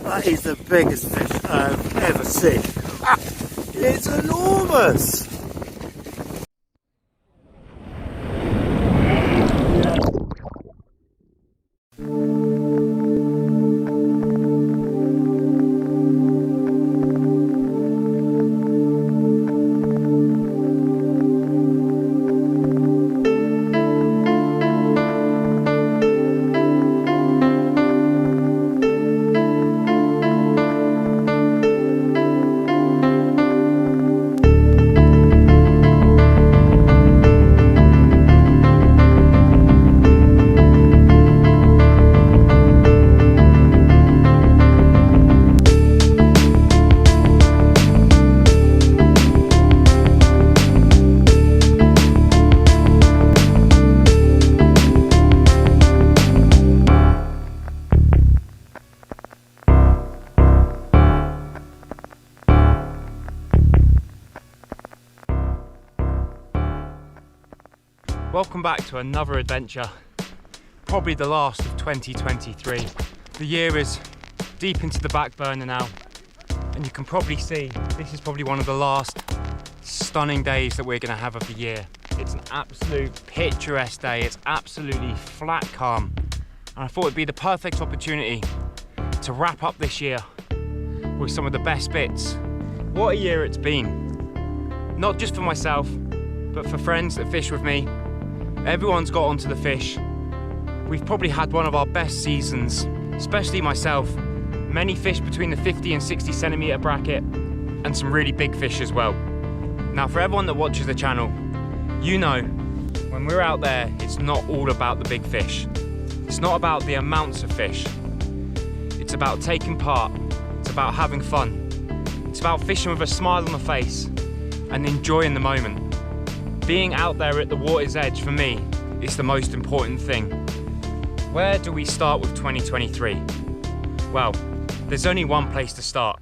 That is the biggest fish I've ever seen. It's enormous! Welcome back to another adventure, probably the last of 2023. The year is deep into the back burner now, and you can probably see this is probably one of the last stunning days that we're going to have of the year. It's an absolute picturesque day, it's absolutely flat calm, and I thought it'd be the perfect opportunity to wrap up this year with some of the best bits. What a year it's been, not just for myself, but for friends that fish with me. Everyone's got onto the fish. We've probably had one of our best seasons, especially myself. Many fish between the 50 and 60 centimetre bracket, and some really big fish as well. Now, for everyone that watches the channel, you know, when we're out there, it's not all about the big fish. It's not about the amounts of fish. It's about taking part. It's about having fun. It's about fishing with a smile on the face and enjoying the moment. Being out there at the water's edge, for me, is the most important thing. Where do we start with 2023? Well, there's only one place to start,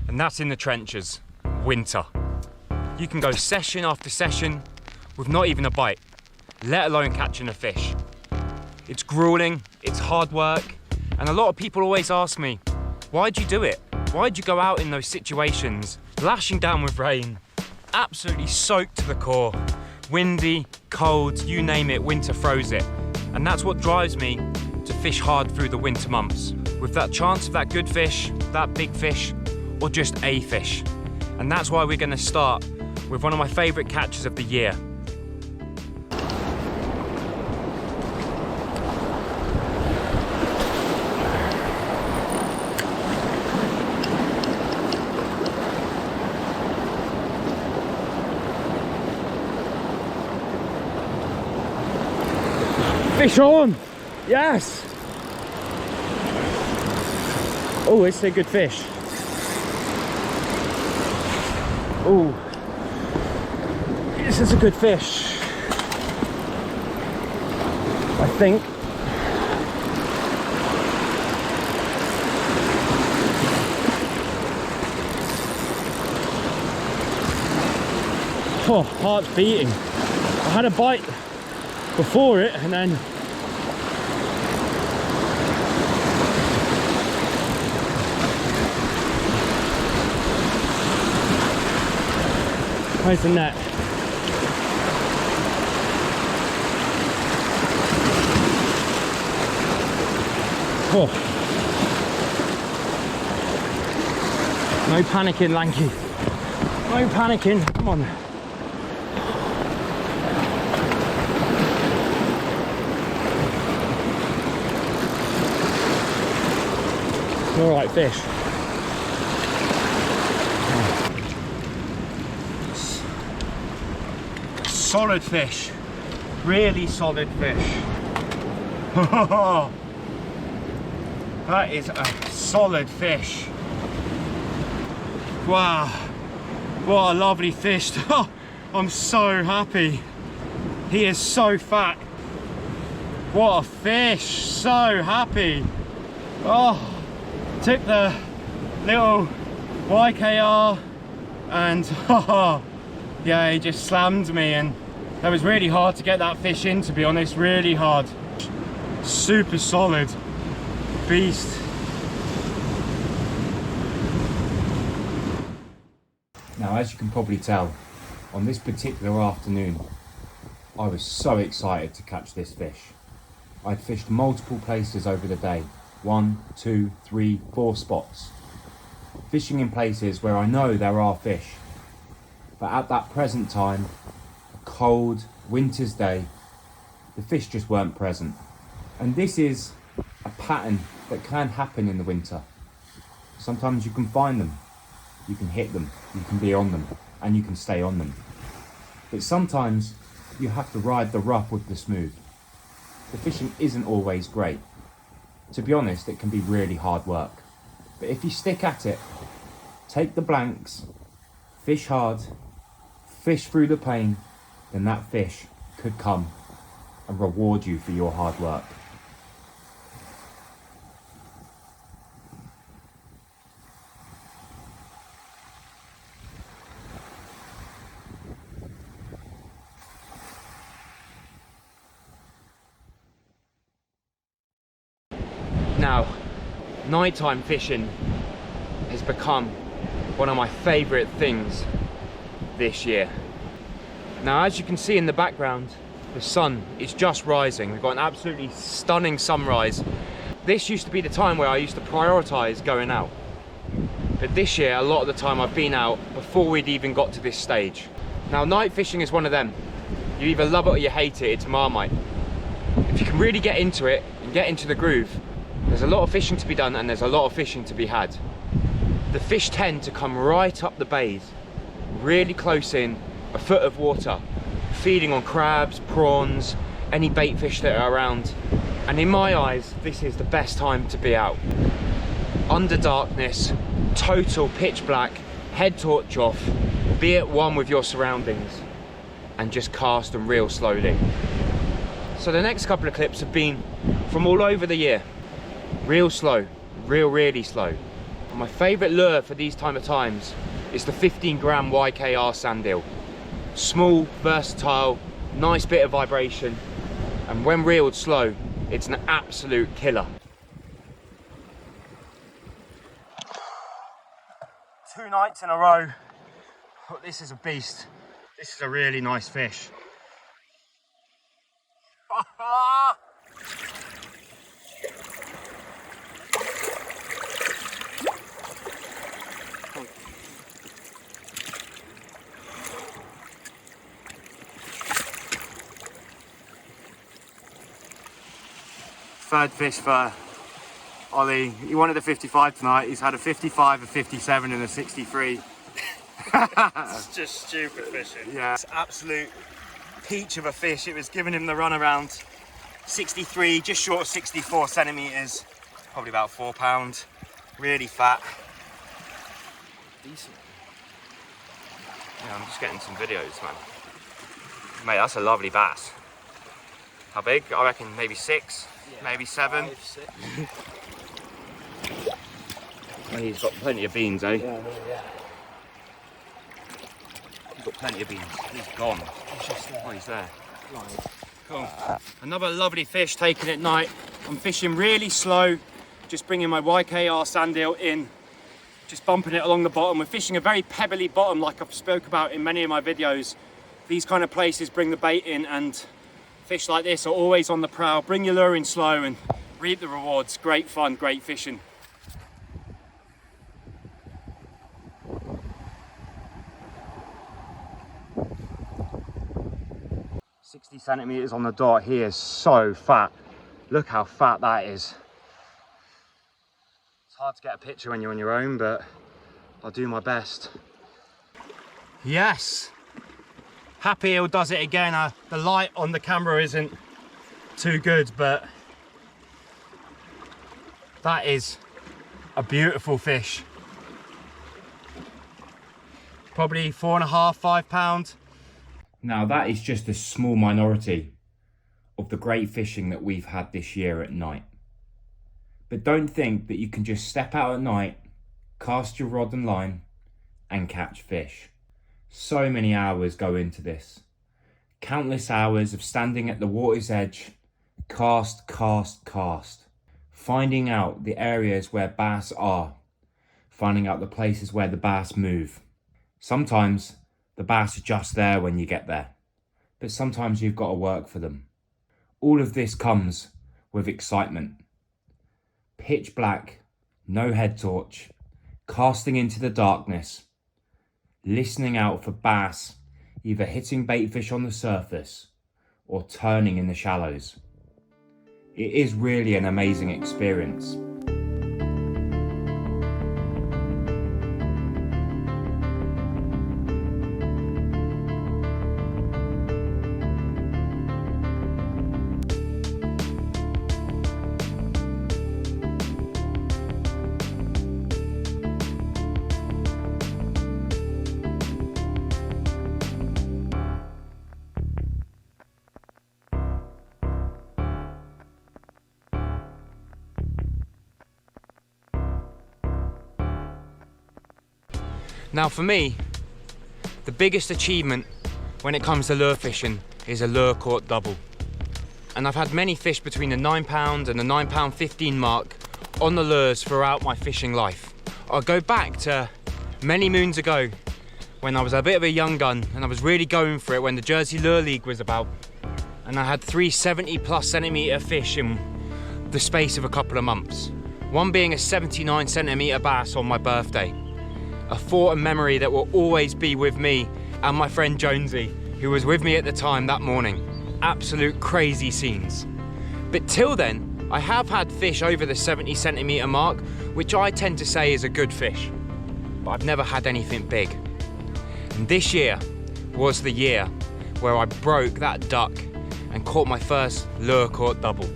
and that's in the trenches, winter. You can go session after session with not even a bite, let alone catching a fish. It's grueling, it's hard work, and a lot of people always ask me, why'd you do it? Why'd you go out in those situations, lashing down with rain, absolutely soaked to the core, windy, cold, you name it, winter throws it. And that's what drives me to fish hard through the winter months, with that chance of that good fish, that big fish, or just a fish. And that's why we're going to start with one of my favourite catches of the year. Fish on! Yes! Oh, it's a good fish. Oh, this is a good fish. I think. Oh, heart's beating. I had a bite before it, and then where's the net? Oh, no panicking, Lanky, no panicking, come on. All right, fish. Solid fish, really solid fish. That is a solid fish. Wow, what a lovely fish. I'm so happy. He is so fat. What a fish, so happy. Oh. Took the little YKR and yeah, he just slammed me, and that was really hard to get that fish in, to be honest, really hard. Super solid beast. Now, as you can probably tell, on this particular afternoon, I was so excited to catch this fish. I'd fished multiple places over the day, 1, 2, 3, 4 spots. Fishing in places where I know there are fish. But at that present time, a cold winter's day, the fish just weren't present. And this is a pattern that can happen in the winter. Sometimes you can find them, you can hit them, you can be on them, and you can stay on them. But sometimes you have to ride the rough with the smooth. The fishing isn't always great. To be honest, it can be really hard work. But if you stick at it, take the blanks, fish hard, fish through the pain, then that fish could come and reward you for your hard work. Now, nighttime fishing has become one of my favourite things this year. Now, as you can see in the background, the sun is just rising. We've got an absolutely stunning sunrise. This used to be the time where I used to prioritise going out. But this year, a lot of the time I've been out before we'd even got to this stage. Now, night fishing is one of them. You either love it or you hate it, it's Marmite. If you can really get into it and get into the groove, there's a lot of fishing to be done and there's a lot of fishing to be had. The fish tend to come right up the bays, really close in, a foot of water, feeding on crabs, prawns, any bait fish that are around. And in my eyes, this is the best time to be out. Under darkness, total pitch black, head torch off, be at one with your surroundings, and just cast and reel slowly. So the next couple of clips have been from all over the year. Real slow, really slow. My favourite lure for these time of times is the 15-gram YKR sand eel. Small, versatile, nice bit of vibration, and when reeled slow, it's an absolute killer. 2 nights in a row. Oh, this is a beast. This is a really nice fish. Third fish for Ollie. He wanted a 55 tonight. He's had a 55, a 57 and a 63. It's just stupid fishing. Yeah, it's absolute peach of a fish. It was giving him the run around. 63, just short of 64 centimetres. Probably about 4 pounds. Really fat. Decent. Yeah, I'm just getting some videos, man. Mate, that's a lovely bass. How big? I reckon maybe 6. Yeah, maybe 7. 5, 6. Oh, he's got plenty of beans, eh? Yeah. He's got plenty of beans. He's gone. Oh, he's there. Cool. Another lovely fish taken at night. I'm fishing really slow, just bringing my YKR sand eel in, just bumping it along the bottom. We're fishing a very pebbly bottom, like I've spoke about in many of my videos. These kind of places bring the bait in, and fish like this are always on the prowl. Bring your lure in slow and reap the rewards. Great fun, great fishing. Centimetres on the dot. He is so fat. Look how fat that is. It's hard to get a picture when you're on your own, but I'll do my best. Yes, Happy Eel does it again. The light on the camera isn't too good, but that is a beautiful fish. Probably 4.5, 5 pounds. Now that is just a small minority of the great fishing that we've had this year at night. But don't think that you can just step out at night, cast your rod and line and catch fish. So many hours go into this. Countless hours of standing at the water's edge, cast, finding out the areas where bass are, finding out the places where the bass move, Sometimes the bass are just there when you get there, but sometimes you've got to work for them. All of this comes with excitement. Pitch black, no head torch, casting into the darkness, listening out for bass either hitting baitfish on the surface or turning in the shallows. It is really an amazing experience. Now for me, the biggest achievement when it comes to lure fishing is a lure caught double. And I've had many fish between the £9 and the £9.15 mark on the lures throughout my fishing life. I'll go back to many moons ago when I was a bit of a young gun and I was really going for it when the Jersey Lure League was about. And I had 3 70+ centimetre fish in the space of a couple of months. One being a 79 centimetre bass on my birthday. A thought and memory that will always be with me and my friend Jonesy, who was with me at the time that morning. Absolute crazy scenes. But till then, I have had fish over the 70 centimetre mark, which I tend to say is a good fish. But I've never had anything big. And this year was the year where I broke that duck and caught my first lure caught double.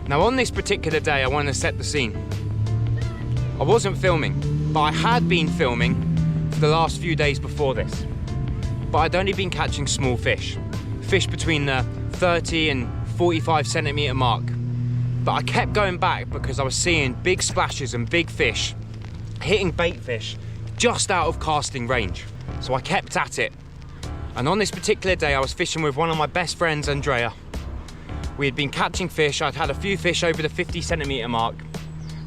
Now on this particular day, I want to set the scene. I wasn't filming, but I had been filming for the last few days before this. But I'd only been catching small fish. Fish between the 30 and 45 centimetre mark. But I kept going back because I was seeing big splashes and big fish hitting bait fish just out of casting range. So I kept at it. And on this particular day, I was fishing with one of my best friends, Andrea. We had been catching fish. I'd had a few fish over the 50 centimetre mark.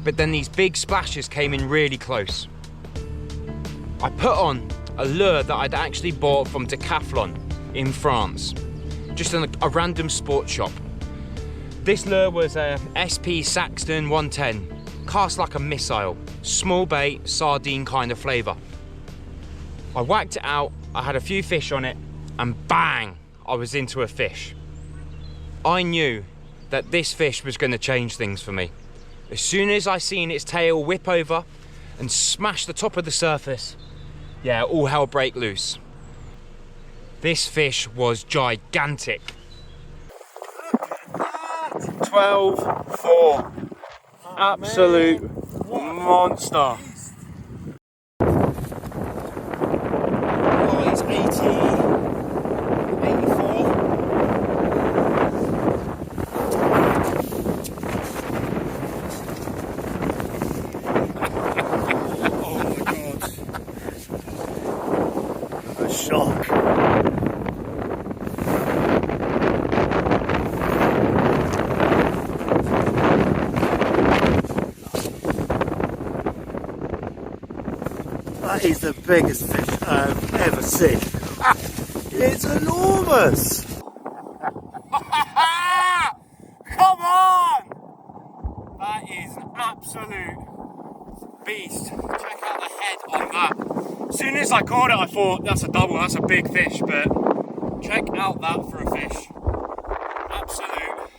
But then these big splashes came in really close. I put on a lure that I'd actually bought from Decathlon in France, just in a random sports shop. This lure was a SP Saxton 110, cast like a missile, small bait, sardine kind of flavour. I whacked it out, I had a few fish on it, and bang, I was into a fish. I knew that this fish was going to change things for me. As soon as I seen its tail whip over and smash the top of the surface, yeah, all hell break loose. This fish was gigantic. 12-4. Absolute monster. Oh, it's 80. Shock. That is the biggest fish I've ever seen. It's enormous! Come on! That is an absolute beast. Check out the head on that. As soon as I caught it, I thought, that's a double, that's a big fish, but check out that for a fish. Absolute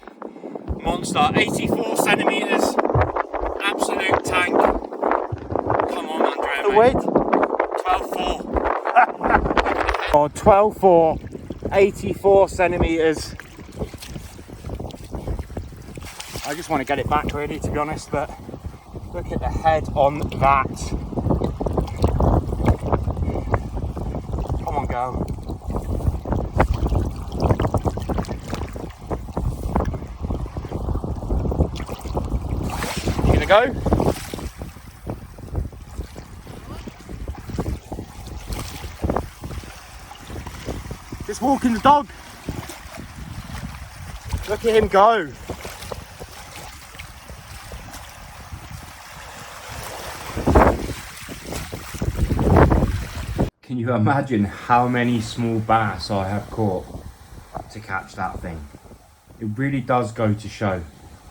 monster. 84 centimetres. Absolute tank. Come on, Andrea. The weight? 12.4. Oh, 12.4, 84 centimetres. I just want to get it back really, to be honest, but look at the head on that. Come on, go. You gonna go? Just walking the dog. Look at him go. Can you imagine how many small bass I have caught to catch that thing? It really does go to show,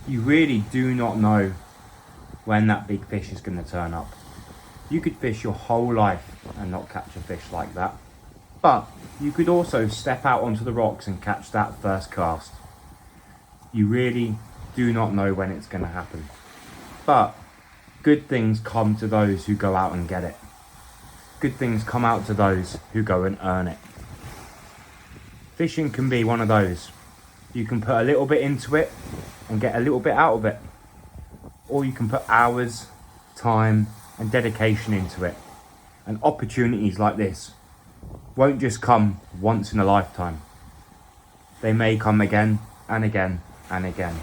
you really do not know when that big fish is going to turn up. You could fish your whole life and not catch a fish like that. But you could also step out onto the rocks and catch that first cast. You really do not know when it's going to happen. But good things come to those who go out and get it. Good things come out to those who go and earn it. Fishing can be one of those. You can put a little bit into it and get a little bit out of it. Or you can put hours, time and dedication into it. And opportunities like this won't just come once in a lifetime. They may come again and again and again.